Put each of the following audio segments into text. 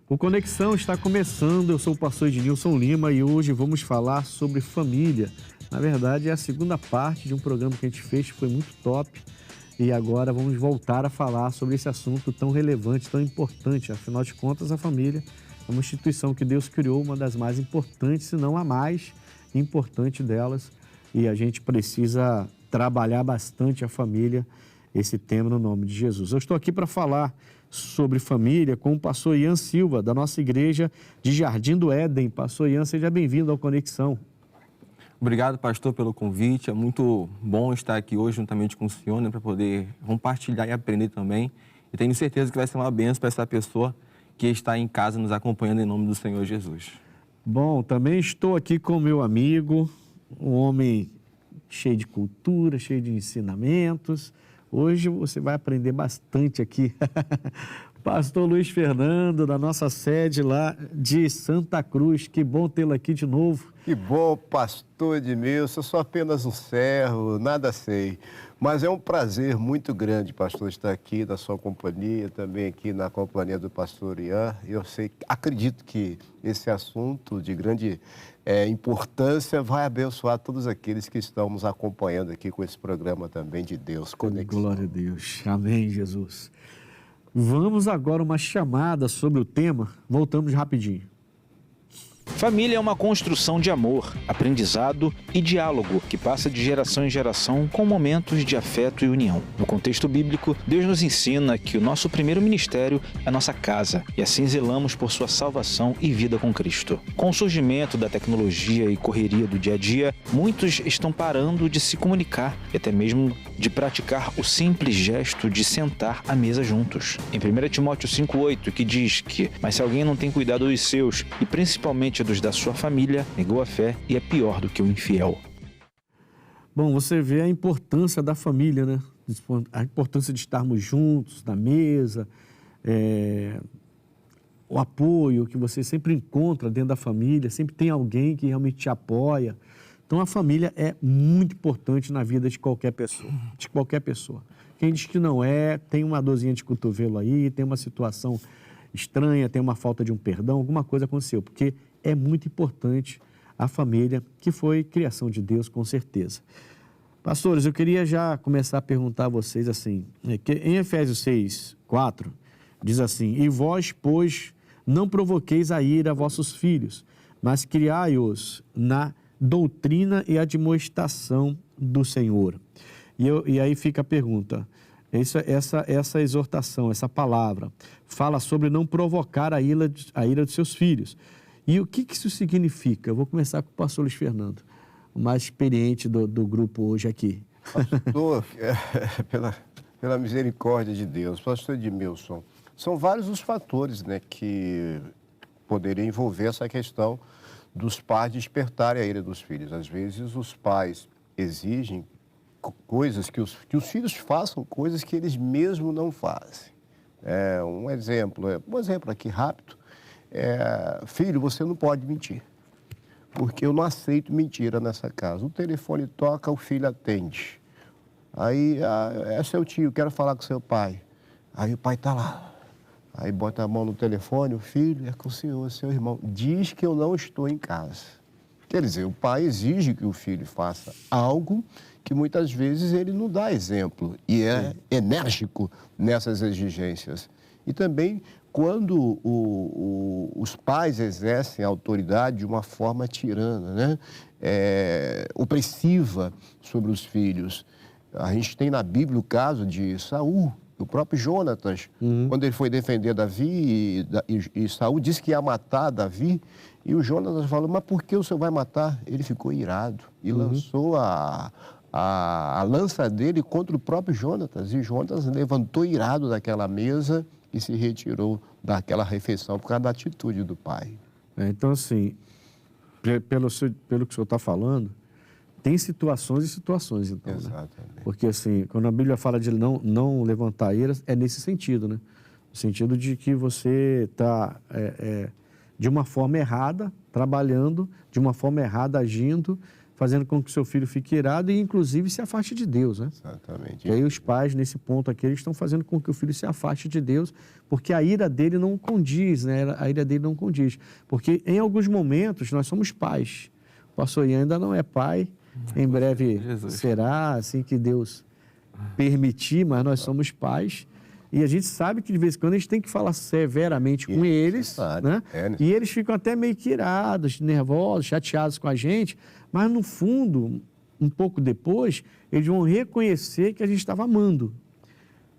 O Conexão está começando, eu sou o pastor Ednilson Lima e hoje vamos falar sobre família. Na verdade, é a segunda parte de um programa que a gente fez, que foi muito top. E agora vamos voltar a falar sobre esse assunto tão relevante, tão importante. Afinal de contas, a família é uma instituição que Deus criou, uma das mais importantes, se não a mais importante delas. E a gente precisa trabalhar bastante a família, esse tema no nome de Jesus. Eu estou aqui para falar sobre família com o pastor Ian Silva, da nossa igreja de Jardim do Éden. Pastor Ian, seja bem-vindo ao Conexão. Obrigado, pastor, pelo convite. É muito bom estar aqui hoje juntamente com o senhor, né, para poder compartilhar e aprender também. E tenho certeza que vai ser uma bênção para essa pessoa que está em casa nos acompanhando em nome do Senhor Jesus. Bom, também estou aqui com o meu amigo, um homem cheio de cultura, cheio de ensinamentos. Hoje você vai aprender bastante aqui. Pastor Luiz Fernando, da nossa sede lá de Santa Cruz. Que bom tê-lo aqui de novo. Que bom, pastor Edmilson. Eu sou apenas um servo, nada sei. Mas é um prazer muito grande, pastor, estar aqui na sua companhia, também aqui na companhia do pastor Ian. Eu acredito que esse assunto de grande importância vai abençoar todos aqueles que estão nos acompanhando aqui com esse programa também de Deus. Conexão. Glória a Deus. Amém, Jesus. Vamos agora uma chamada sobre o tema. Voltamos rapidinho. Família é uma construção de amor, aprendizado e diálogo que passa de geração em geração com momentos de afeto e união. No contexto bíblico, Deus nos ensina que o nosso primeiro ministério é a nossa casa e assim zelamos por sua salvação e vida com Cristo. Com o surgimento da tecnologia e correria do dia a dia, muitos estão parando de se comunicar e até mesmo de praticar o simples gesto de sentar à mesa juntos. Em 1 Timóteo 5,8, que diz que "Mas se alguém não tem cuidado dos seus, e principalmente dos da sua família, negou a fé e é pior do que o infiel." Bom, você vê a importância da família, né? A importância de estarmos juntos na mesa, o apoio que você sempre encontra dentro da família, sempre tem alguém que realmente te apoia. Então, a família é muito importante na vida de qualquer pessoa. Quem diz que não é, tem uma dorzinha de cotovelo aí, tem uma situação estranha, tem uma falta de um perdão, alguma coisa aconteceu, porque é muito importante a família, que foi criação de Deus, com certeza. Pastores, eu queria já começar a perguntar a vocês assim, que em Efésios 6:4, diz assim: "E vós, pois, não provoqueis a ira a vossos filhos, mas criai-os na doutrina e admoestação do Senhor." E aí fica a pergunta, essa exortação, essa palavra, fala sobre não provocar a ira dos seus filhos. E o que isso significa? Eu vou começar com o pastor Luiz Fernando, o mais experiente do grupo hoje aqui. Pastor, pela misericórdia de Deus, pastor Edmilson, são vários os fatores, né, que poderiam envolver essa questão dos pais despertarem a ira dos filhos. Às vezes os pais exigem coisas que os filhos façam, coisas que eles mesmos não fazem. Um exemplo aqui rápido. Filho, você não pode mentir, porque eu não aceito mentira nessa casa. O telefone toca, o filho atende. Aí, é seu tio, quero falar com seu pai. Aí o pai está lá. Aí bota a mão no telefone, o filho, é com o senhor, seu irmão. Diz que eu não estou em casa. Quer dizer, o pai exige que o filho faça algo que muitas vezes ele não dá exemplo e é enérgico nessas exigências. E também quando os pais exercem a autoridade de uma forma tirana, né? Opressiva sobre os filhos. A gente tem na Bíblia o caso de Saul, o próprio Jonatas, quando ele foi defender Davi e Saul disse que ia matar Davi, e o Jonatas falou: "Mas por que o senhor vai matar?" Ele ficou irado e lançou a lança dele contra o próprio Jonatas, e Jonatas levantou irado daquela mesa e se retirou daquela refeição por causa da atitude do pai. Então, assim, pelo que o senhor está falando, tem situações e situações, então, Exatamente. Né? Porque, assim, quando a Bíblia fala de não levantar ira, é nesse sentido, né? No sentido de que você está, de uma forma errada, trabalhando, de uma forma errada, agindo, fazendo com que o seu filho fique irado e, inclusive, se afaste de Deus, né? Exatamente. E aí os pais, nesse ponto aqui, eles estão fazendo com que o filho se afaste de Deus, porque a ira dele não condiz, né? A ira dele não condiz. Porque em alguns momentos nós somos pais. O pastor Ian ainda não é pai, em breve será, assim que Deus permitir, mas nós somos pais. E a gente sabe que de vez em quando a gente tem que falar severamente com eles, né? E eles ficam até meio que irados, nervosos, chateados com a gente, mas no fundo, um pouco depois, eles vão reconhecer que a gente estava amando.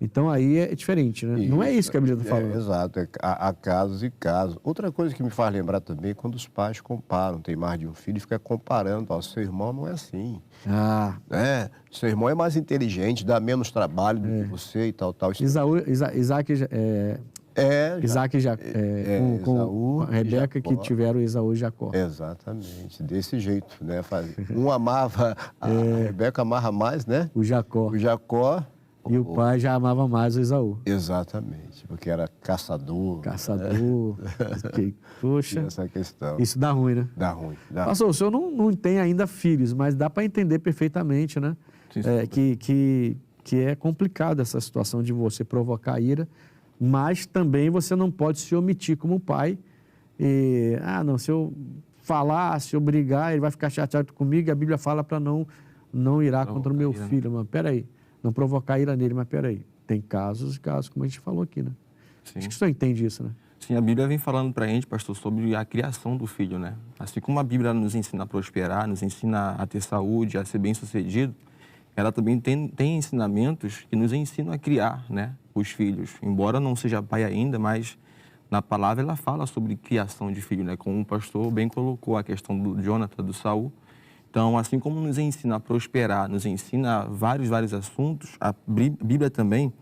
Então aí é diferente, né? Não é isso que a Bíblia está falando. Exato, há casos e casos. Outra coisa que me faz lembrar também é quando os pais comparam, tem mais de um filho e fica comparando, ó, seu irmão não é assim. Seu irmão é mais inteligente, dá menos trabalho do que você e tal. Isaac com a Rebeca, que tiveram Esaú e Jacó. Exatamente, desse jeito, né? Um amava, a Rebeca amava mais, né? O Jacó. E o pai já amava mais o Esaú. Exatamente, porque era caçador. Poxa, essa questão. Isso dá ruim, né? Dá ruim. Pastor, o senhor não tem ainda filhos, mas dá para entender perfeitamente, né? Que é complicado essa situação de você provocar ira, mas também você não pode se omitir como pai. Se eu falar, se eu brigar, ele vai ficar chateado comigo, e a Bíblia fala para não irar contra o meu filho. Mas peraí. Não provocar ira nele, mas peraí, tem casos, como a gente falou aqui, né? Sim. Acho que o senhor entende isso, né? Sim, a Bíblia vem falando para a gente, pastor, sobre a criação do filho, né? Assim como a Bíblia nos ensina a prosperar, nos ensina a ter saúde, a ser bem-sucedido, ela também tem ensinamentos que nos ensinam a criar, né, os filhos. Embora não seja pai ainda, mas na palavra ela fala sobre criação de filho, né? Como o pastor bem colocou a questão do Jonathan, do Saul. Então, assim como nos ensina a prosperar, nos ensina vários assuntos, a Bíblia também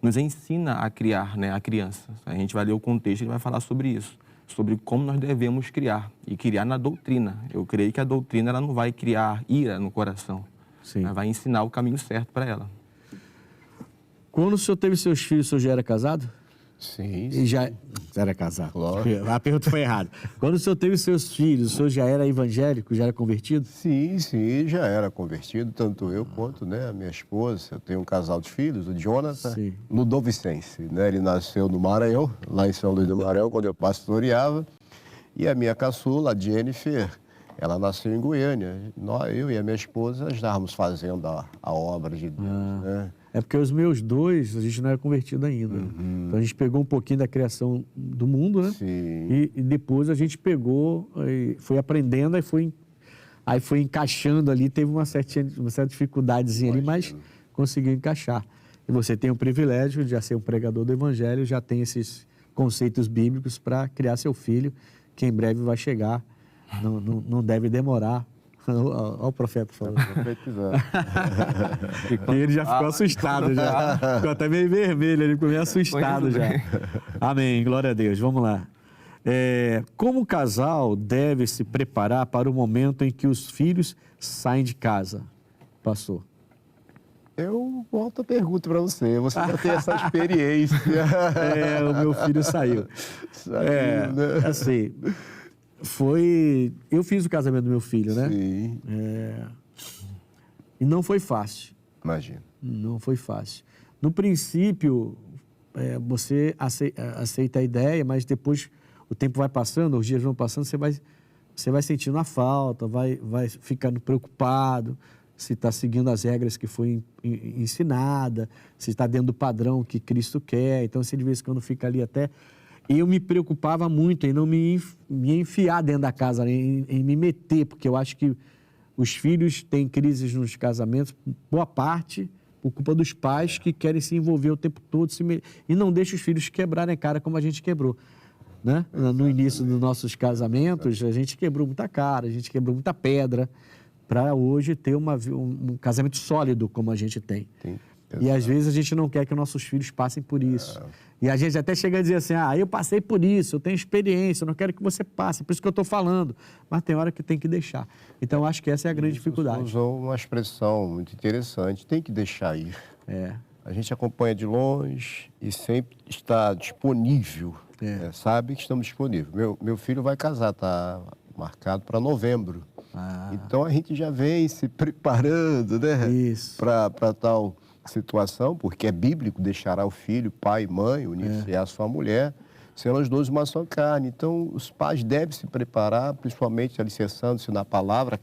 nos ensina a criar, né, a criança. A gente vai ler o contexto e vai falar sobre isso, sobre como nós devemos criar, e criar na doutrina. Eu creio que a doutrina ela não vai criar ira no coração, ela vai ensinar o caminho certo para ela. Quando o senhor teve seus filhos, o senhor já era casado? Sim. E já era casado. Claro. A pergunta foi errada. Quando o senhor teve seus filhos, o senhor já era evangélico, já era convertido? Sim, já era convertido, tanto eu quanto, né, a minha esposa. Eu tenho um casal de filhos, o Jonathan, Ludovicense, né? Ele nasceu no Maranhão, lá em São Luís do Maranhão, quando eu pastoreava. E a minha caçula, a Jennifer, ela nasceu em Goiânia. Eu e a minha esposa estávamos fazendo a obra de Deus, né? É porque os meus dois, a gente não era convertido ainda. Então a gente pegou um pouquinho da criação do mundo, né? Sim. E depois a gente pegou, foi aprendendo, aí foi encaixando ali, teve uma certa dificuldadezinha ali, mas conseguiu encaixar. E você tem o privilégio de já ser um pregador do Evangelho, já tem esses conceitos bíblicos para criar seu filho, que em breve vai chegar, não deve demorar. Olha o profeta falando. E ele já ficou assustado, já. Ficou até meio vermelho, ele ficou meio assustado já. Amém, glória a Deus. Vamos lá. Como o casal deve se preparar para o momento em que os filhos saem de casa, pastor? Eu volto a pergunta para você. Você já tem essa experiência. O meu filho saiu. Né? Assim... Eu fiz o casamento do meu filho, né? Sim. E não foi fácil. Imagino. Não foi fácil. No princípio, você aceita a ideia, mas depois o tempo vai passando, os dias vão passando, você vai sentindo a falta, vai ficando preocupado se está seguindo as regras que foi ensinada, se está dentro do padrão que Cristo quer. Então, você de vez em quando fica ali até... Eu me preocupava muito em não me enfiar dentro da casa, né? em me meter, porque eu acho que os filhos têm crises nos casamentos, boa parte, por culpa dos pais que querem se envolver o tempo todo e não deixam os filhos quebrarem a cara como a gente quebrou. Né? No início dos nossos casamentos, a gente quebrou muita cara, a gente quebrou muita pedra, para hoje ter um casamento sólido como a gente tem. Sim. E às vezes a gente não quer que nossos filhos passem por isso. E a gente até chega a dizer assim, eu passei por isso, eu tenho experiência, eu não quero que você passe, por isso que eu estou falando. Mas tem hora que tem que deixar. Então, acho que essa é a grande dificuldade. Você usou uma expressão muito interessante, tem que deixar ir. A gente acompanha de longe e sempre está disponível, sabe que estamos disponíveis. Meu filho vai casar, está marcado para novembro. Então a gente já vem se preparando, né? Isso. Para tal situação, porque é bíblico, deixará o filho, pai e mãe, unir-se à sua mulher, serão os dois uma só carne. Então os pais devem se preparar, principalmente alicerçando-se na palavra,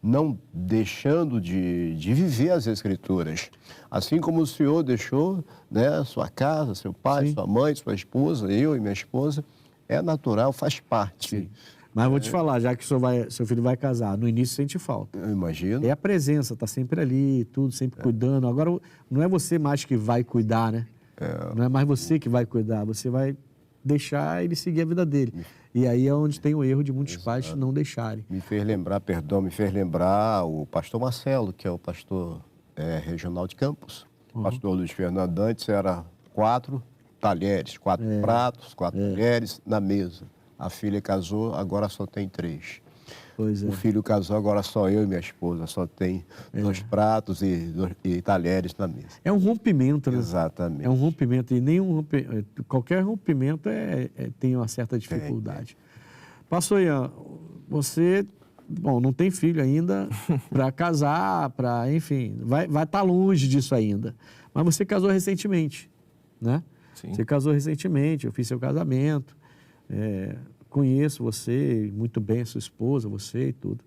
não deixando de viver as Escrituras. Assim como o Senhor deixou, né, sua casa, seu pai, sua mãe, sua esposa, eu e minha esposa, é natural, faz parte. Sim. Mas eu vou te falar, já que seu filho vai casar, no início sente falta. Eu imagino. É a presença, tá sempre ali, tudo, sempre cuidando. Agora, não é você mais que vai cuidar, né? Não é mais você que vai cuidar, você vai deixar ele seguir a vida dele. E aí é onde tem o erro de muitos pais não deixarem. Me fez lembrar o pastor Marcelo, que é o pastor regional de Campos. O pastor Luiz Fernando antes era 4 talheres, 4 pratos, 4 talheres na mesa. A filha casou, agora só tem 3. Pois é. O filho casou, agora só eu e minha esposa. Só tem 2 pratos e talheres na mesa. É um rompimento, né? Exatamente. É um rompimento. E qualquer rompimento tem uma certa dificuldade. Pastor Ian, você, não tem filho ainda para casar, enfim, vai estar longe disso ainda. Mas você casou recentemente, né? Sim. Você casou recentemente, eu fiz seu casamento. Conheço você muito bem, a sua esposa, você e tudo.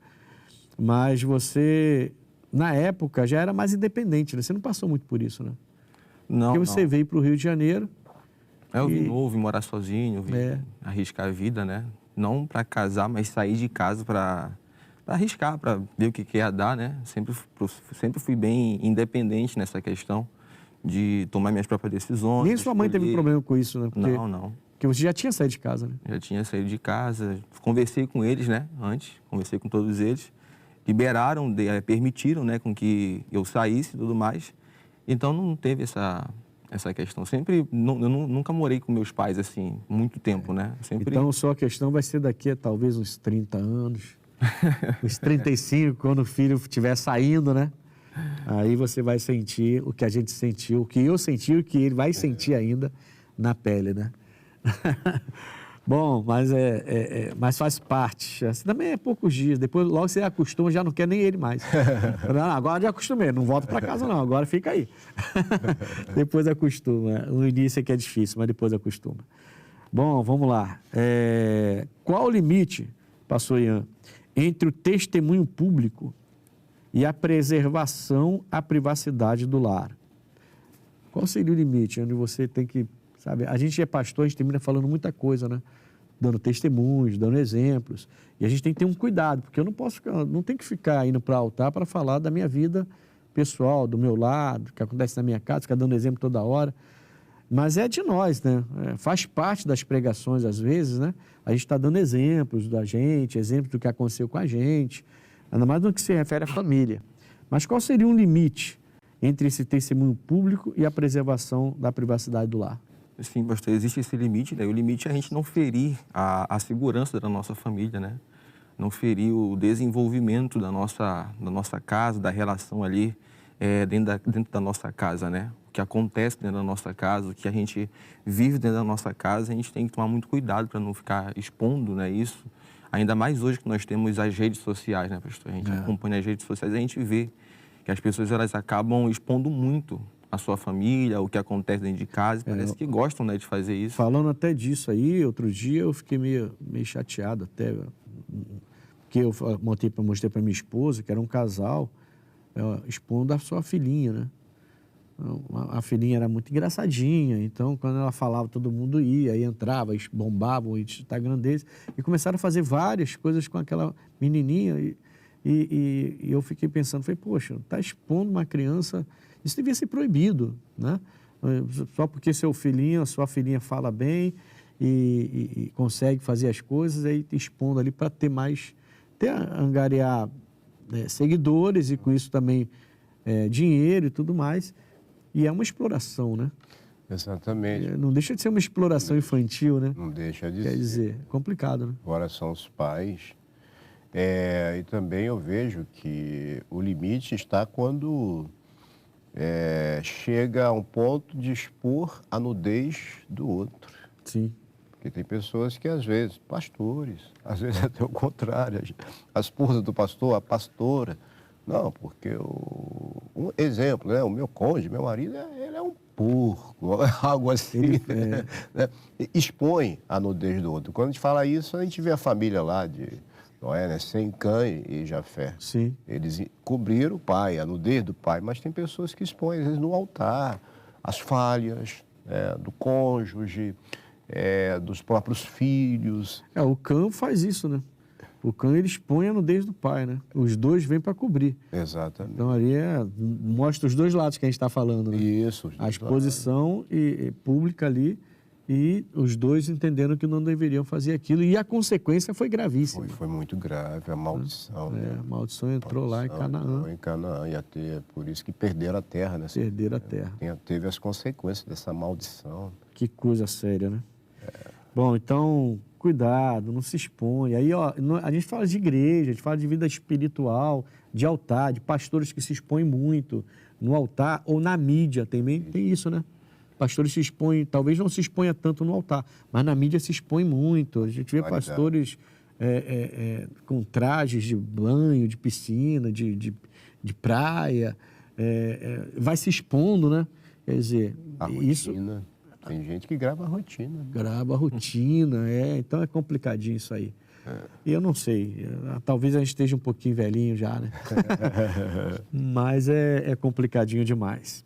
Mas você, na época, já era mais independente, né? Você não passou muito por isso, né? Não, Porque você veio para o Rio de Janeiro. Eu vim novo, vim morar sozinho, vim arriscar a vida, né? Não para casar, mas sair de casa para arriscar, para ver o que ia dar, né? Sempre fui bem independente nessa questão de tomar minhas próprias decisões. Nem sua mãe teve problema com isso, né? Porque, não. Porque você já tinha saído de casa, né? Já tinha saído de casa, conversei com eles, né? Antes, conversei com todos eles. Liberaram, permitiram, né? Com que eu saísse e tudo mais. Então não teve essa questão. Eu nunca morei com meus pais, assim, muito tempo, né? Então só a questão vai ser daqui a talvez uns 30 anos. Uns 35, quando o filho estiver saindo, né? Aí você vai sentir o que a gente sentiu, o que eu senti e o que ele vai sentir ainda na pele, né? Bom, mas faz parte. Assim, também é poucos dias. Depois, logo você acostuma, já não quer nem ele mais. Não, agora já acostumei, não volto para casa não, agora fica aí. Depois acostuma. O início é que é difícil, mas depois acostuma. Bom, vamos lá. Qual o limite, pastor Ian, entre o testemunho público e a preservação à privacidade do lar? Qual seria o limite onde você tem que... Sabe, a gente é pastor, a gente termina falando muita coisa, né? Dando testemunhos, dando exemplos. E a gente tem que ter um cuidado, porque eu não tenho que ficar indo para o altar para falar da minha vida pessoal, do meu lado, do que acontece na minha casa, ficar dando exemplo toda hora. Mas é de nós, né? Faz parte das pregações, às vezes, né? A gente está dando exemplos da gente, exemplos do que aconteceu com a gente, ainda mais no que se refere à família. Mas qual seria um limite entre esse testemunho público e a preservação da privacidade do lar? Sim, pastor, existe esse limite, né? O limite é a gente não ferir a segurança da nossa família, né? Não ferir o desenvolvimento da nossa casa, da relação ali dentro da nossa casa, né? O que acontece dentro da nossa casa, o que a gente vive dentro da nossa casa, a gente tem que tomar muito cuidado para não ficar expondo, né, isso. Ainda mais hoje que nós temos as redes sociais, né, pastor? A gente acompanha as redes sociais e a gente vê que as pessoas elas acabam expondo muito a sua família, o que acontece dentro de casa, parece que gostam, né, de fazer isso. Falando até disso aí, outro dia eu fiquei meio chateado até, porque eu mostrei para minha esposa, que era um casal, expondo a sua filhinha, né? A filhinha era muito engraçadinha, então quando ela falava todo mundo ia, aí entrava, bombava o Instagram deles e começaram a fazer várias coisas com aquela menininha e eu fiquei pensando, falei, poxa, tá expondo uma criança, isso devia ser proibido, né? Só porque seu filhinho, a sua filhinha fala bem e consegue fazer as coisas, aí expondo ali para angariar seguidores e com isso também dinheiro e tudo mais. E é uma exploração, né? Exatamente. Não deixa de ser uma exploração infantil, né? Não deixa de ser. Quer dizer, complicado, né? Agora são os pais. E também eu vejo que o limite está quando chega a um ponto de expor a nudez do outro. Sim. Porque tem pessoas que, às vezes, pastores, às vezes até o contrário, a esposa do pastor, a pastora. Não, porque um exemplo, né? O meu cônjuge, meu marido, ele é um porco, algo assim. Né? Expõe a nudez do outro. Quando a gente fala isso, a gente vê a família lá de Noé, né? Sem, Cã e Jafé. Sim. Eles cobriram o pai, a nudez do pai, mas tem pessoas que expõem, às vezes, no altar, as falhas do cônjuge, dos próprios filhos. O Cã faz isso, né? O Cã, ele expõe a nudez do pai, né? Os dois vêm para cobrir. Exatamente. Então, ali mostra os dois lados que a gente está falando, né? Isso. A exposição pública ali e os dois entendendo que não deveriam fazer aquilo. E a consequência foi gravíssima. Foi muito grave, a maldição. Né? A maldição entrou lá em Canaã. Em Canaã, e até por isso que perderam a terra, né? Perderam a terra. Teve as consequências dessa maldição. Que coisa séria, né? Bom, então, cuidado, não se expõe. Aí, ó, a gente fala de igreja, a gente fala de vida espiritual, de altar, de pastores que se expõem muito no altar ou na mídia também. Tem isso, né? Pastores se expõem, talvez não se exponha tanto no altar, mas na mídia se expõe muito. A gente vê pastores com trajes de banho, de piscina, de praia, vai se expondo, né? Quer dizer, isso... Tem gente que grava a rotina. Né? Grava a rotina, então é complicadinho isso aí. E eu não sei, talvez a gente esteja um pouquinho velhinho já, né? Mas é complicadinho demais.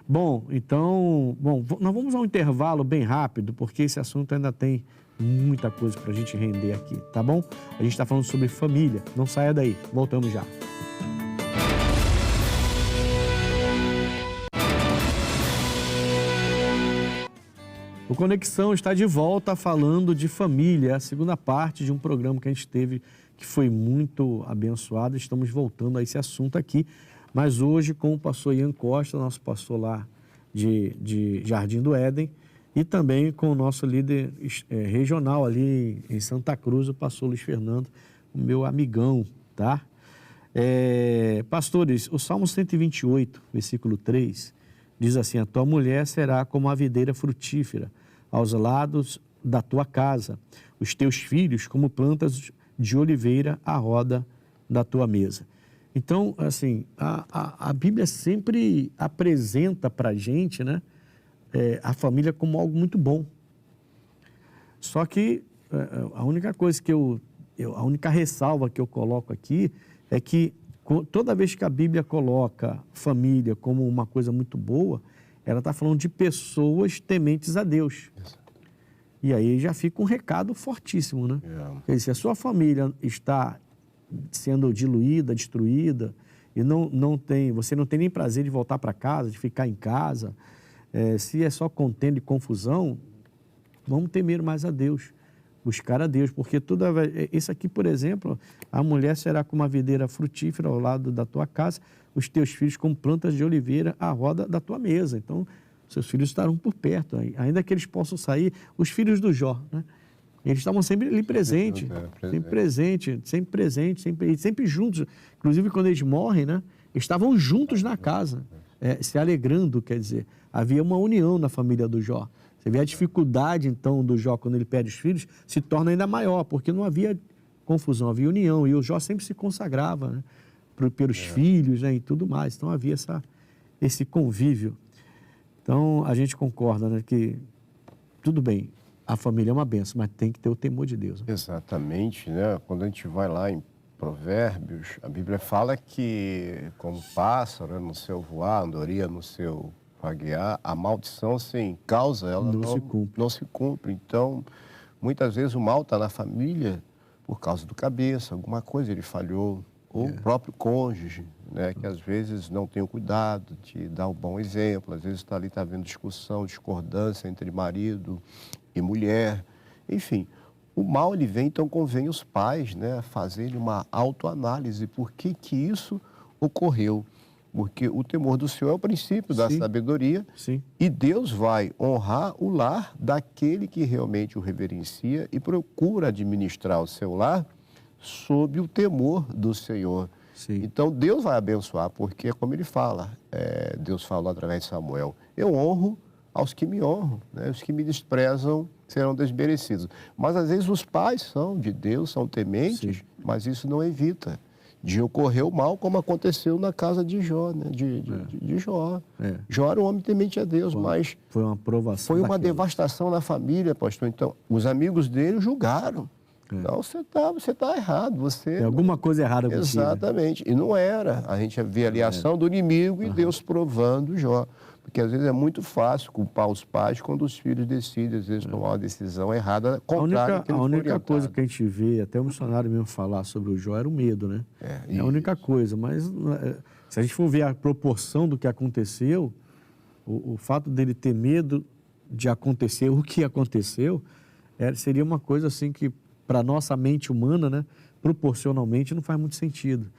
Bom, então, nós vamos a um intervalo bem rápido, porque esse assunto ainda tem muita coisa para a gente render aqui, tá bom? A gente está falando sobre família, não saia daí, voltamos já. O Conexão está de volta falando de família, a segunda parte de um programa que a gente teve que foi muito abençoado. Estamos voltando a esse assunto aqui, mas hoje com o pastor Ian Costa, nosso pastor lá de Jardim do Éden, e também com o nosso líder regional ali em Santa Cruz, o pastor Luiz Fernando, o meu amigão, tá? Pastores, o Salmo 128, versículo 3, diz assim: a tua mulher será como a videira frutífera aos lados da tua casa, os teus filhos como plantas de oliveira à roda da tua mesa. Então, assim, a Bíblia sempre apresenta para a gente, né, a família como algo muito bom. Só que a única coisa a única ressalva que eu coloco aqui é que toda vez que a Bíblia coloca família como uma coisa muito boa, ela está falando de pessoas tementes a Deus. E aí já fica um recado fortíssimo, né? Quer dizer, se a sua família está sendo diluída, destruída, e você não tem nem prazer de voltar para casa, de ficar em casa, se é só contenda e confusão, vamos temer mais a Deus, buscar a Deus, porque isso aqui, por exemplo, a mulher será como uma videira frutífera ao lado da tua casa, os teus filhos como plantas de oliveira à roda da tua mesa. Então, seus filhos estarão por perto, ainda que eles possam sair, os filhos do Jó, né? Eles estavam sempre ali presentes, sempre juntos. Inclusive, quando eles morrem, né? Estavam juntos na casa, se alegrando, quer dizer, havia uma união na família do Jó. Você vê a dificuldade, então, do Jó, quando ele perde os filhos, se torna ainda maior, porque não havia confusão, havia união, e o Jó sempre se consagrava, né? Pelos filhos, né? E tudo mais. Então, havia esse convívio. Então, a gente concorda, né? Que, tudo bem, a família é uma bênção, mas tem que ter o temor de Deus. Né? Exatamente, né? Quando a gente vai lá em Provérbios, a Bíblia fala que, como pássaro, no seu voar, andorinha no seu vaguear, a maldição sem causa, ela não se cumpre. Então, muitas vezes o mal está na família por causa do cabeça, alguma coisa ele falhou, ou o próprio cônjuge, né? Que às vezes não tem o cuidado de dar um bom exemplo, às vezes está havendo discussão, discordância entre marido e mulher, enfim. O mal, ele vem, então convém os pais, né, fazerem uma autoanálise. Por que isso ocorreu? Porque o temor do Senhor é o princípio da sabedoria. Sim. E Deus vai honrar o lar daquele que realmente o reverencia e procura administrar o seu lar sob o temor do Senhor. Sim. Então, Deus vai abençoar, porque, como ele fala, Deus falou através de Samuel, eu honro aos que me honram, né? Os que me desprezam serão desmerecidos. Mas às vezes os pais são de Deus, são tementes, Sim. mas isso não evita de ocorrer o mal, como aconteceu na casa de Jó, né? de Jó. É. Jó era um homem temente a Deus, mas Foi uma aprovação. foi uma daquilo. devastação na família, pastor. Então, os amigos dele julgaram. Não, você tá errado. Você Tem alguma coisa errada contigo. Exatamente. E não era. A gente vê ali a ação do inimigo e Deus provando Jó. Porque às vezes é muito fácil culpar os pais quando os filhos decidem, às vezes, tomar uma decisão errada, contrária ao que A ele foi única orientado. coisa que a gente vê, até o missionário mesmo falar sobre o Jó, era o medo, né? É a única coisa. Mas se a gente for ver a proporção do que aconteceu, o fato dele ter medo de acontecer o que aconteceu, seria uma coisa assim que, para a nossa mente humana, né, proporcionalmente, não faz muito sentido.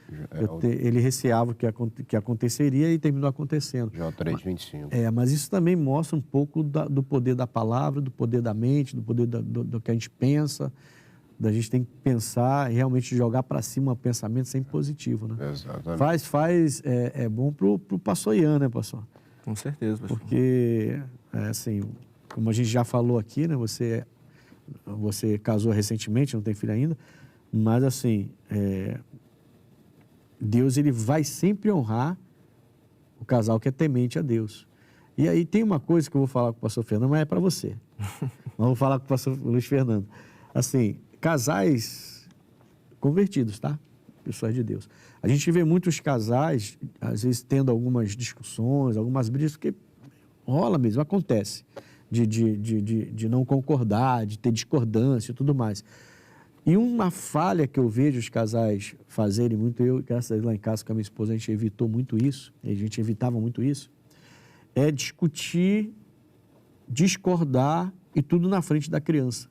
Ele receava o que aconteceria e terminou acontecendo. Jó 3:25. Mas isso também mostra um pouco do poder da palavra, do poder da mente, do poder do que a gente pensa. Da gente tem que pensar e realmente jogar para cima um pensamento sempre positivo, né? Exatamente. É bom pro pastor Ian, né, pastor? Com certeza, pastor. Porque, assim, como a gente já falou aqui, né, você casou recentemente, não tem filho ainda, mas assim, Deus, ele vai sempre honrar o casal que é temente a Deus. E aí tem uma coisa que eu vou falar com o pastor Fernando, mas é para você. Mas vou falar com o pastor Luiz Fernando. Assim, casais convertidos, tá? Pessoas de Deus. A gente vê muitos casais, às vezes, tendo algumas discussões, algumas brigas, porque rola mesmo, acontece. De não concordar, de ter discordância e tudo mais. E uma falha que eu vejo os casais fazerem muito, graças a Deus, lá em casa com a minha esposa, a gente evitou muito isso, a gente evitava muito isso, é discutir, discordar e tudo na frente da criança.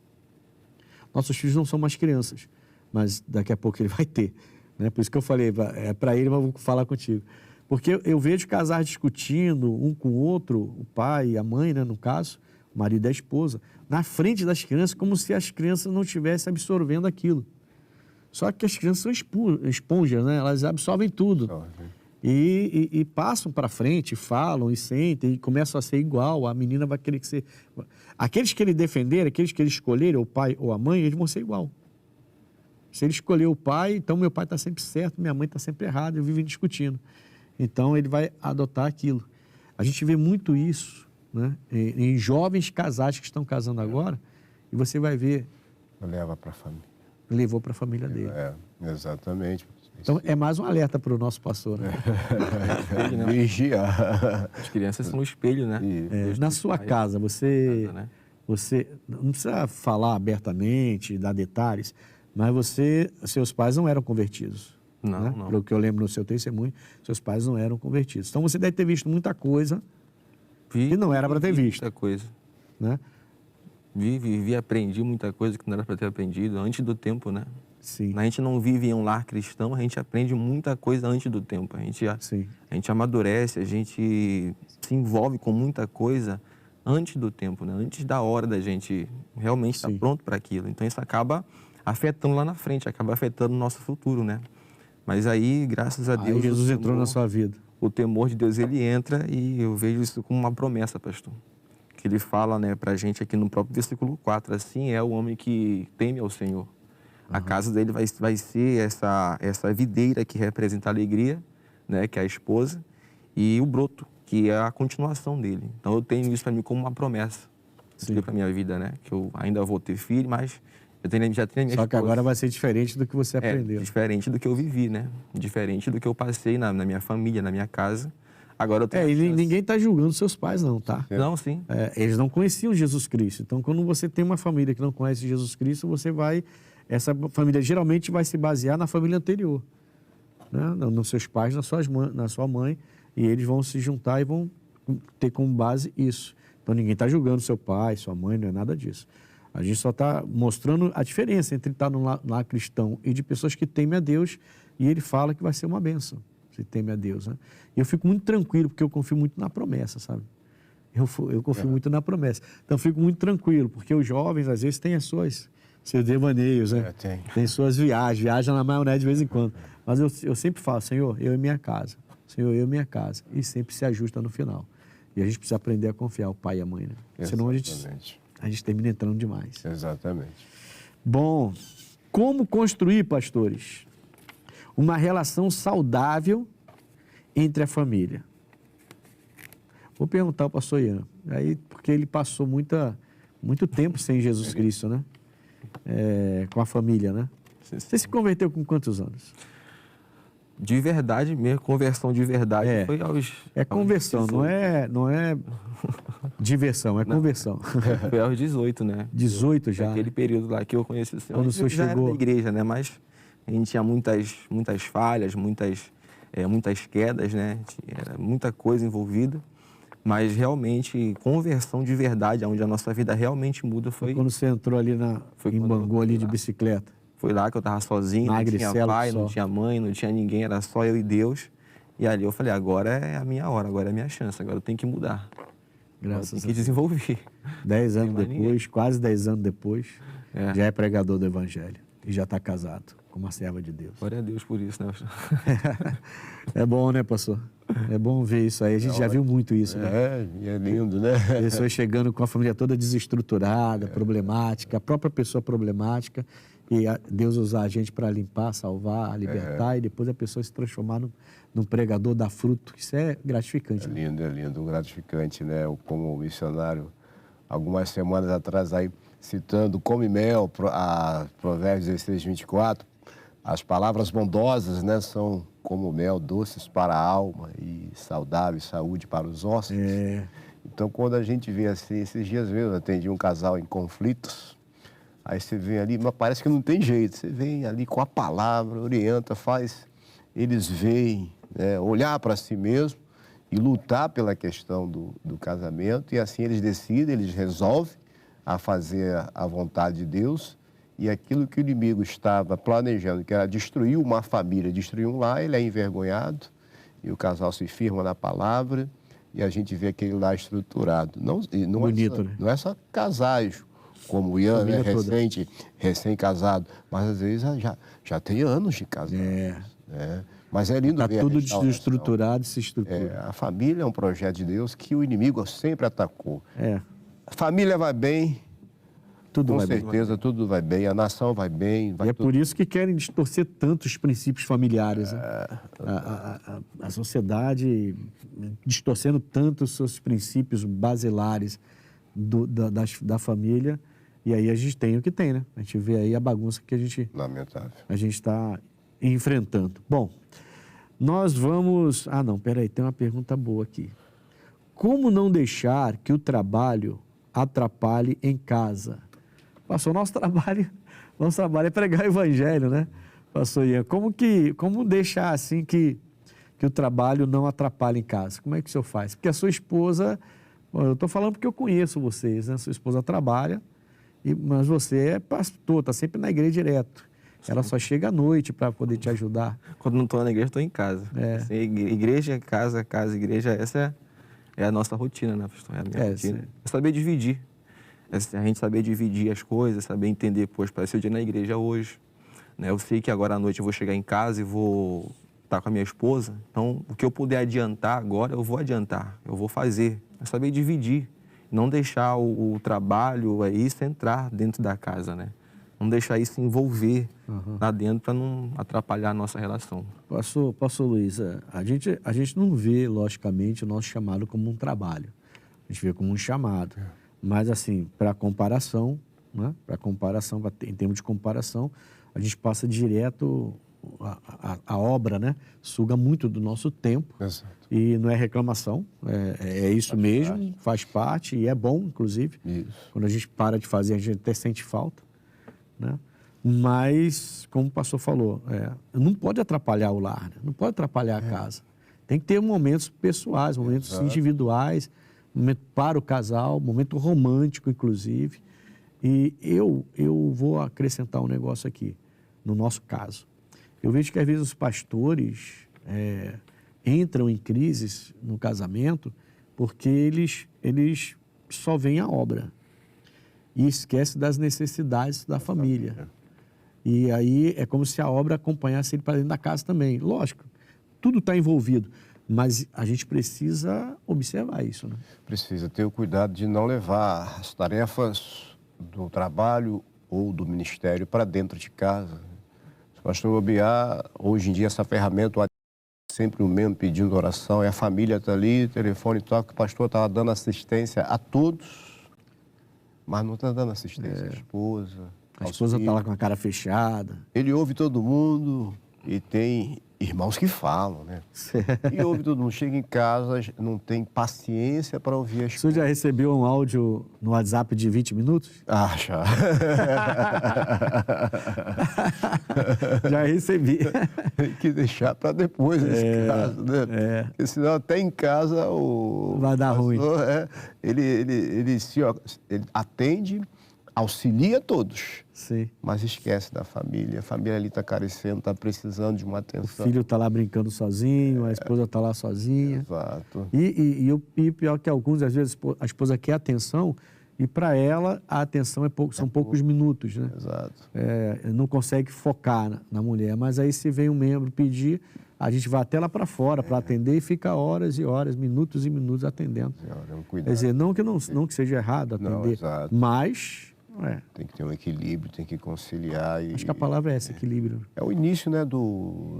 Nossos filhos não são mais crianças, mas daqui a pouco ele vai ter. Né? Por isso que eu falei, é para ele, mas eu vou falar contigo. Porque eu vejo casais discutindo um com o outro, o pai e a mãe, né, no caso, o marido e a esposa, na frente das crianças, como se as crianças não estivessem absorvendo aquilo. Só que as crianças são esponjas, né? Elas absorvem tudo. E passam para frente, falam e sentem, e começam a ser igual. A menina vai querer que ser... Aqueles que ele defender, aqueles que ele escolher, o pai ou a mãe, eles vão ser igual. Se ele escolher o pai, então meu pai está sempre certo, minha mãe está sempre errada, eu vivo discutindo. Então, ele vai adotar aquilo. A gente vê muito isso, né, em jovens casais que estão casando agora, e você vai ver... Leva para a família. Levou para a família dele. Exatamente. Então, é mais um alerta para o nosso pastor, né? Vigiar. As crianças são o espelho, né? Na sua casa, você não precisa falar abertamente, dar detalhes, mas seus pais não eram convertidos. Não, né? não. Pelo que eu lembro no seu testemunho, seus pais não eram convertidos. Então, você deve ter visto muita coisa que não era para ter visto. Muita coisa. Né? Vi, aprendi muita coisa que não era para ter aprendido antes do tempo, né? Sim. A gente não vive em um lar cristão, a gente aprende muita coisa antes do tempo. A gente amadurece, a gente se envolve com muita coisa antes do tempo, né? Antes da hora da gente realmente estar pronto para aquilo. Então, isso acaba afetando lá na frente, acaba afetando o nosso futuro, né? Mas aí, graças a Deus... Aí Jesus entrou na sua vida. O temor de Deus, ele entra e eu vejo isso como uma promessa, pastor. Que ele fala, né, pra gente aqui no próprio versículo 4, assim é o homem que teme ao Senhor. A casa dele vai ser essa videira que representa a alegria, né, que é a esposa, e o broto, que é a continuação dele. Então eu tenho isso para mim como uma promessa para minha vida, né? Que eu ainda vou ter filho, mas já tenho minha esposa. Só que agora vai ser diferente do que você aprendeu. Diferente do que eu vivi, né? Diferente do que eu passei na minha família, na minha casa. Agora eu tenho e ninguém está julgando seus pais, não, tá? Não, sim. Eles não conheciam Jesus Cristo. Então, quando você tem uma família que não conhece Jesus Cristo, essa família geralmente vai se basear na família anterior, né? Nos seus pais, na sua mãe, e eles vão se juntar e vão ter como base isso. Então, ninguém está julgando seu pai, sua mãe, não é nada disso. A gente só está mostrando a diferença entre estar num lar cristão e de pessoas que temem a Deus, e ele fala que vai ser uma bênção, se teme a Deus, né? E eu fico muito tranquilo, porque eu confio muito na promessa, sabe? Eu confio muito na promessa. Então, eu fico muito tranquilo, porque os jovens, às vezes, têm seus devaneios, né? Tem suas viagens na maionese de vez em quando. Mas eu sempre falo, Senhor, eu e minha casa. Senhor, eu e minha casa. E sempre se ajusta no final. E a gente precisa aprender a confiar, o pai e a mãe, né? Senão a gente termina entrando demais. Exatamente. Bom, como construir, pastores, uma relação saudável entre a família? Vou perguntar ao pastor Ian, aí, porque ele passou muito tempo sem Jesus Cristo, né? Com a família, né? Você se converteu com quantos anos? De verdade mesmo, conversão de verdade foi aos... É conversão, aos não é diversão, é conversão. Foi aos 18, né? 18 já. Naquele período lá que eu conheci o Senhor. Quando o senhor já chegou... era da igreja, né? Mas a gente tinha muitas falhas, muitas quedas, né? Era muita coisa envolvida. Mas realmente, conversão de verdade, onde a nossa vida realmente muda, foi... Quando você entrou ali em Bangu, ali de bicicleta. Foi lá que eu estava sozinho, não tinha pai, não tinha mãe, não tinha ninguém, era só eu e Deus. E ali eu falei, agora é a minha hora, agora é a minha chance, agora eu tenho que mudar. Graças a Deus. Tem que desenvolver. 10 anos depois, quase 10 anos depois, já é pregador do Evangelho e já está casado com uma serva de Deus. Glória a Deus por isso, né? É bom, né, pastor? É bom ver isso aí. A gente já viu muito isso, né? E é lindo, né? Pessoas chegando com a família toda desestruturada, problemática, a própria pessoa problemática, e Deus usar a gente para limpar, salvar, libertar, e depois a pessoa se transformar num pregador, dar fruto. Isso é gratificante. É lindo, gratificante, né? Como missionário, algumas semanas atrás aí, citando Come Mel, a Provérbios 16, 24, as palavras bondosas, né, são como mel, doces para a alma e saudáveis, saúde para os ossos. Então, quando a gente vê assim, esses dias mesmo, eu atendi um casal em conflitos, aí você vem ali, mas parece que não tem jeito, você vem ali com a palavra, orienta, faz eles veem, né, olhar para si mesmo e lutar pela questão do casamento, e assim eles decidem, eles resolvem a fazer a vontade de Deus. E aquilo que o inimigo estava planejando, que era destruir uma família, destruir um lar, ele é envergonhado, e o casal se firma na palavra, e a gente vê aquele lar estruturado. Bonito, né? Não é só casais, como o Ian, né? Recém-casado, mas às vezes já tem anos de casado. Né? Mas é lindo ver tudo desestruturado e se estrutura. A família é um projeto de Deus que o inimigo sempre atacou. A família vai bem, tudo com vai certeza, bem. Tudo vai bem, a nação vai bem. E é por isso que querem distorcer tanto os princípios familiares. Né? A sociedade distorcendo tanto os seus princípios basilares da família. E aí a gente tem o que tem, né? A gente vê aí a bagunça que Lamentável. a gente está enfrentando. Bom, nós vamos... peraí, tem uma pergunta boa aqui. Como não deixar que o trabalho atrapalhe em casa? Pastor, nosso trabalho é pregar o evangelho, né? Pastor Ian, como deixar assim que o trabalho não atrapalhe em casa? Como é que o senhor faz? Porque a sua esposa, eu estou falando porque eu conheço vocês, né? Sua esposa trabalha, mas você é pastor, está sempre na igreja direto. Sim. Ela só chega à noite para poder te ajudar. Quando não estou na igreja, estou em casa. Assim, igreja, casa, igreja, essa é a nossa rotina, né, pastor? É a minha rotina. Sim. É saber dividir. A gente saber dividir as coisas, saber entender, para ser o dia na igreja hoje. Né? Eu sei que agora à noite eu vou chegar em casa e vou estar com a minha esposa. Então, o que eu puder adiantar agora, eu vou adiantar. Eu vou fazer. É saber dividir. Não deixar o trabalho, isso entrar dentro da casa, né? Não deixar isso envolver lá dentro para não atrapalhar a nossa relação. Pastor Luiz, a gente não vê, logicamente, o nosso chamado como um trabalho. A gente vê como um chamado. Mas, assim, para comparação, né? Em termos de comparação, a gente passa direto, a obra, né? Suga muito do nosso tempo. Exato. E não é reclamação, é isso mesmo, faz parte, e é bom, inclusive. Isso. Quando a gente para de fazer, a gente até sente falta, né? Mas, como o pastor falou, não pode atrapalhar o lar, né? Não pode atrapalhar a casa. Tem que ter momentos pessoais, momentos individuais, momento para o casal, momento romântico, inclusive. E eu vou acrescentar um negócio aqui, no nosso caso. Eu vejo que, às vezes, os pastores entram em crises no casamento porque eles só veem a obra e esquecem das necessidades da família. E aí é como se a obra acompanhasse ele para dentro da casa também. Lógico, tudo está envolvido. Mas a gente precisa observar isso, né? Precisa ter o cuidado de não levar as tarefas do trabalho ou do ministério para dentro de casa. Se o pastor bobear, hoje em dia essa ferramenta, sempre o mesmo pedindo oração, e a família está ali, o telefone toca, o pastor está dando assistência a todos, mas não está dando assistência à esposa. A esposa está lá com a cara fechada. Ele ouve todo mundo e tem irmãos que falam, né? E ouve todo mundo. Chega em casa, não tem paciência para ouvir a esposa. Você já recebeu um áudio no WhatsApp de 20 minutos? Ah, já. Já recebi. Tem que deixar para depois nesse caso, né? Porque senão até em casa o vai dar ruim. Ele atende, auxilia todos. Sim. Mas esquece da família. A família ali está carecendo, está precisando de uma atenção. O filho está lá brincando sozinho, a esposa está lá sozinha. Exato. E pior que alguns, às vezes, a esposa quer atenção e para ela a atenção são poucos minutos, né? Exato. Não consegue focar na mulher. Mas aí se vem um membro pedir, a gente vai até lá para fora para atender e fica horas e horas, minutos e minutos atendendo. Cuidado. Quer dizer, não que seja errado atender, não, exato. Mas... Tem que ter um equilíbrio, tem que conciliar. Acho que a palavra é essa, equilíbrio. É o início, né,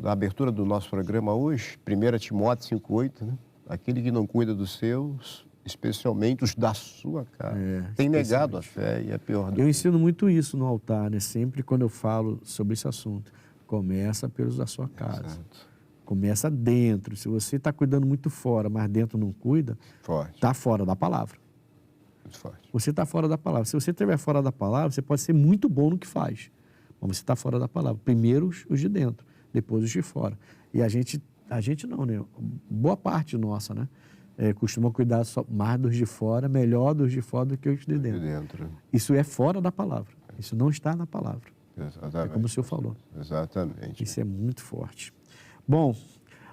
da abertura do nosso programa hoje, 1 Timóteo 5,8, né? Aquele que não cuida dos seus, especialmente os da sua casa, tem negado a fé e é pior do que... Eu ensino muito isso no altar, né? Sempre quando eu falo sobre esse assunto. Começa pelos da sua casa. Exato. Começa dentro. Se você está cuidando muito fora, mas dentro não cuida, está fora da palavra. Você está fora da palavra. Se você estiver fora da palavra, você pode ser muito bom no que faz, mas você está fora da palavra. Primeiro os de dentro, depois os de fora. E a gente não, né? Boa parte nossa, né? Costuma cuidar mais dos de fora, melhor dos de fora do que os de dentro. Isso é fora da palavra. Isso não está na palavra. Exatamente. É como o senhor falou. Exatamente. Isso é muito forte. Bom,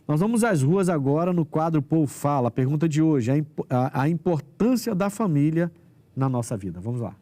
nós vamos às ruas agora no quadro O Povo Fala. A pergunta de hoje, a importância da família na nossa vida. Vamos lá.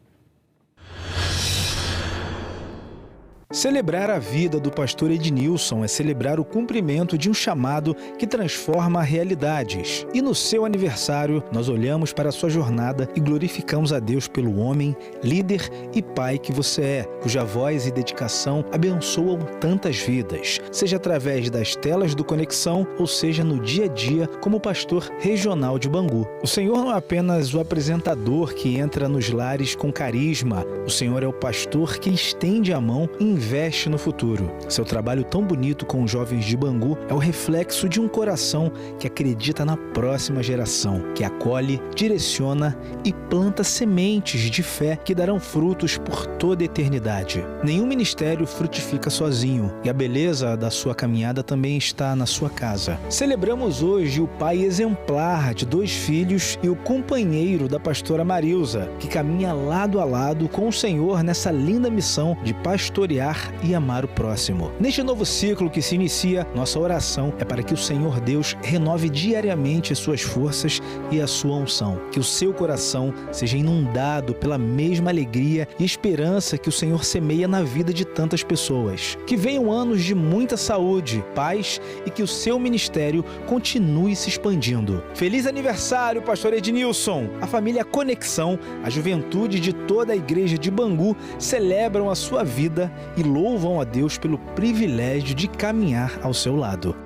Celebrar a vida do pastor Ednilson é celebrar o cumprimento de um chamado que transforma realidades. E no seu aniversário, nós olhamos para a sua jornada e glorificamos a Deus pelo homem, líder e pai que você é, cuja voz e dedicação abençoam tantas vidas, seja através das telas do Conexão ou seja no dia a dia como pastor regional de Bangu. O Senhor não é apenas o apresentador que entra nos lares com carisma, o Senhor é o pastor que estende a mão e investe no futuro. Seu trabalho tão bonito com os jovens de Bangu é o reflexo de um coração que acredita na próxima geração, que acolhe, direciona e planta sementes de fé que darão frutos por toda a eternidade. Nenhum ministério frutifica sozinho e a beleza da sua caminhada também está na sua casa. Celebramos hoje o pai exemplar de 2 filhos e o companheiro da pastora Marilza, que caminha lado a lado com o Senhor nessa linda missão de pastorear e amar o próximo. Neste novo ciclo que se inicia, nossa oração é para que o Senhor Deus renove diariamente as suas forças e a sua unção. Que o seu coração seja inundado pela mesma alegria e esperança que o Senhor semeia na vida de tantas pessoas. Que venham anos de muita saúde, paz e que o seu ministério continue se expandindo. Feliz aniversário, pastor Ednilson! A família Conexão, a juventude de toda a igreja de Bangu celebram a sua vida e louvam a Deus pelo privilégio de caminhar ao seu lado.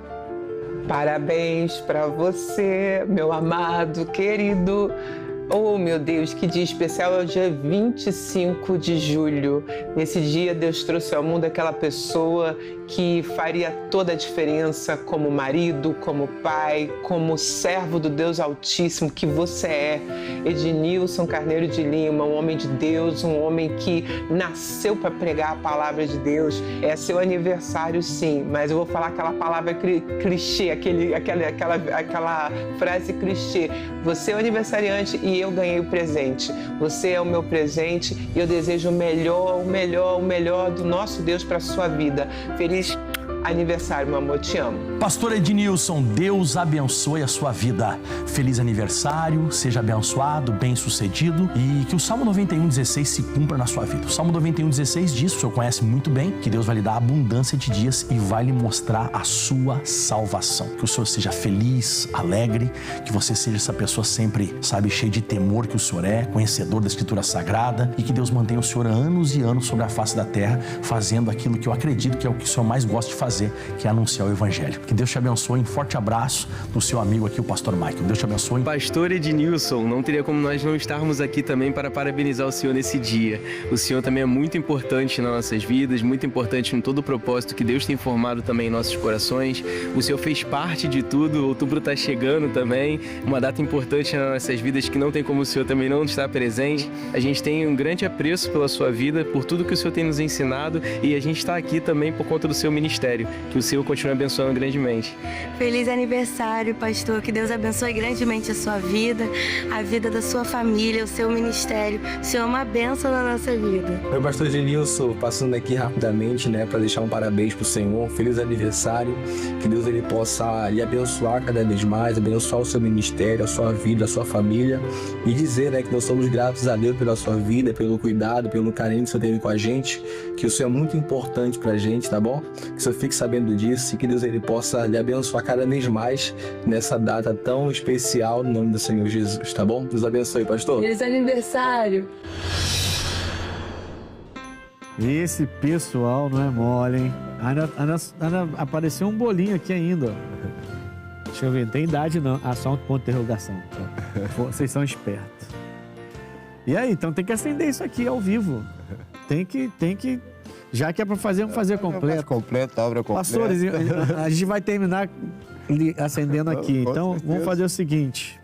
Parabéns para você, meu amado, querido. Oh, meu Deus, que dia especial, é o dia 25 de julho. Nesse dia, Deus trouxe ao mundo aquela pessoa que faria toda a diferença como marido, como pai, como servo do Deus Altíssimo que você é. Ednilson Carneiro de Lima, um homem de Deus, um homem que nasceu para pregar a palavra de Deus. É seu aniversário, sim, mas eu vou falar aquela palavra clichê, aquela frase clichê. Você é o aniversariante e eu ganhei o presente. Você é o meu presente e eu desejo o melhor do nosso Deus para a sua vida. Feliz aniversário, meu amor, te amo. Pastor Ednilson, Deus abençoe a sua vida. Feliz aniversário, seja abençoado, bem-sucedido e que o Salmo 91:16 se cumpra na sua vida. O Salmo 91:16 diz, o senhor conhece muito bem, que Deus vai lhe dar abundância de dias e vai lhe mostrar a sua salvação. Que o senhor seja feliz, alegre, que você seja essa pessoa sempre, sabe, cheia de temor que o senhor é, conhecedor da Escritura Sagrada, e que Deus mantenha o senhor anos e anos sobre a face da terra, fazendo aquilo que eu acredito que é o que o senhor mais gosta de fazer, que é anunciar o Evangelho. Que Deus te abençoe. Um forte abraço do seu amigo aqui, o Pastor Michael. Deus te abençoe. Pastor Ednilson, não teria como nós não estarmos aqui também para parabenizar o senhor nesse dia. O senhor também é muito importante nas nossas vidas, muito importante em todo o propósito que Deus tem formado também em nossos corações. O senhor fez parte de tudo, outubro está chegando também, uma data importante nas nossas vidas que não tem como o senhor também não estar presente. A gente tem um grande apreço pela sua vida, por tudo que o senhor tem nos ensinado, e a gente está aqui também por conta do seu ministério. Que o Senhor continue abençoando grandemente. Feliz aniversário, pastor. Que Deus abençoe grandemente a sua vida, a vida da sua família, o seu ministério. O Senhor é uma bênção na nossa vida. Oi, pastor Ednilson, passando aqui rapidamente, para deixar um parabéns pro Senhor. Feliz aniversário. Que Deus ele possa lhe abençoar cada vez mais, abençoar o seu ministério, a sua vida, a sua família, e dizer, que nós somos gratos a Deus pela sua vida, pelo cuidado, pelo carinho que o Senhor teve com a gente, que o Senhor é muito importante pra gente, tá bom? Que o Senhor fique sabendo disso e que Deus ele possa lhe abençoar cada vez mais nessa data tão especial, no nome do Senhor Jesus, tá bom? Deus abençoe, pastor. Feliz aniversário. Esse pessoal não é mole, hein? Ainda apareceu um bolinho aqui ainda, ó. Deixa eu ver, não tem idade não. Ah, só um ponto de interrogação. Vocês são espertos. E aí, então tem que acender isso aqui ao vivo. Tem que... Já que é para fazer, vamos fazer completo. Completo, obra completa. Pastores, a gente vai terminar acendendo aqui. Então, vamos fazer o seguinte.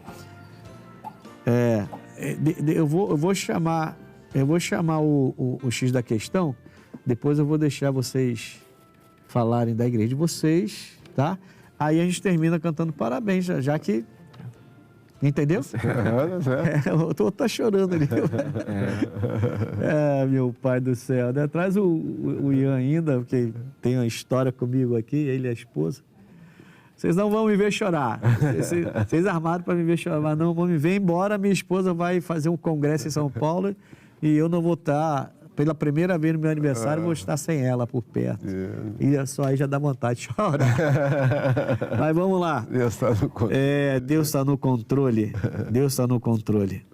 Eu vou chamar o X da questão. Depois eu vou deixar vocês falarem da igreja de vocês, tá? Aí a gente termina cantando parabéns, já que... Entendeu? O outro tá chorando ali. Meu pai do céu. Né? Traz o Ian ainda, porque tem uma história comigo aqui, ele e a esposa. Vocês não vão me ver chorar. Vocês armaram para me ver chorar, mas não vão me ver embora. Minha esposa vai fazer um congresso em São Paulo e eu não vou estar... Pela primeira vez no meu aniversário, vou estar sem ela por perto. E só aí já dá vontade de chorar. Mas vamos lá. Deus está no controle. Deus está no controle. Deus está no controle.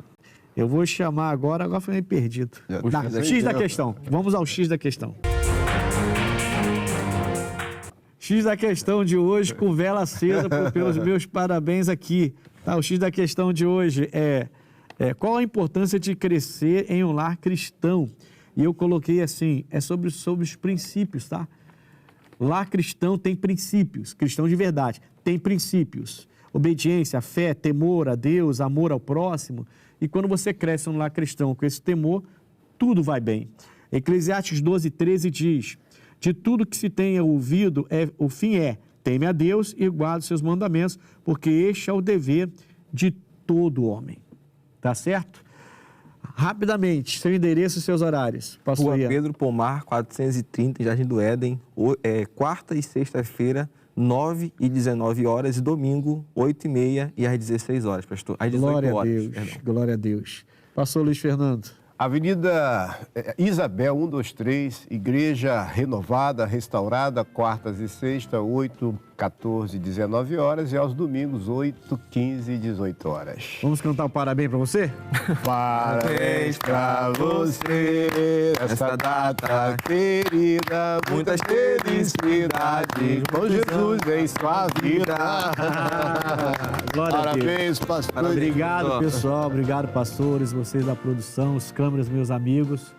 Eu vou chamar agora foi meio perdido. X da questão. Vamos ao X da questão. X da questão de hoje, com vela acesa pelos meus parabéns aqui. Tá, o X da questão de hoje qual a importância de crescer em um lar cristão? E eu coloquei assim, sobre os princípios, tá? Lar cristão tem princípios, cristão de verdade, tem princípios. Obediência, fé, temor a Deus, amor ao próximo. E quando você cresce num lar cristão com esse temor, tudo vai bem. Eclesiastes 12:13 diz, de tudo que se tenha ouvido, o fim teme a Deus e guarda os seus mandamentos, porque este é o dever de todo homem. Tá certo? Rapidamente, seu endereço e seus horários. Rua Pedro Pomar, 430, Jardim do Éden, quarta e sexta-feira, 9 e 19 horas, e domingo, 8h30 e às 16 horas, pastor. Às 18 horas. Glória a Deus. Pastor Luiz Fernando. Avenida Isabel 123, Igreja Renovada, Restaurada, quartas e sexta, 8, 14 e 19 horas, e aos domingos, 8, 15 e 18 horas. Vamos cantar o parabéns pra você? Parabéns pra você, essa data querida, muitas felicidades com Jesus em sua vida. Glória Parabéns, a Deus. pastor. Obrigado, pessoal. Obrigado, pastores, vocês da produção, os câmeras, meus amigos.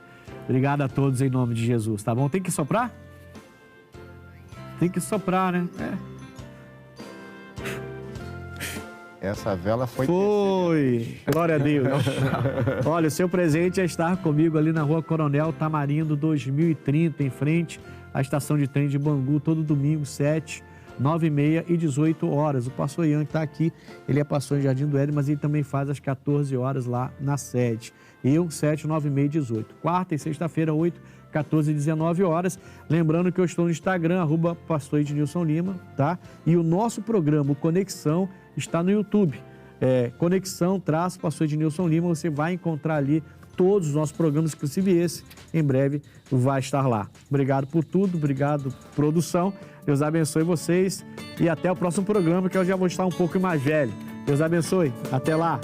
Obrigado a todos em nome de Jesus, tá bom? Tem que soprar? Tem que soprar, né? Essa vela foi... Glória a Deus. Olha, o seu presente é estar comigo ali na Rua Coronel Tamarindo 2030, em frente à estação de trem de Bangu, todo domingo, 7, 9h30 e 18 horas. O pastor Ian que está aqui, ele é pastor em Jardim do Éden, mas ele também faz às 14 horas lá na sede. Eu, 7, 9h30 e 18. Quarta e sexta-feira, 8, 14 e 19 horas. Lembrando que eu estou no Instagram, @pastor Ednilson Lima, tá? E o nosso programa, o Conexão, está no YouTube. Conexão-Pastor Ednilson Lima, você vai encontrar ali todos os nossos programas, inclusive esse, em breve vai estar lá. Obrigado por tudo, obrigado, produção. Deus abençoe vocês e até o próximo programa, que eu já vou estar um pouco mais velho. Deus abençoe. Até lá.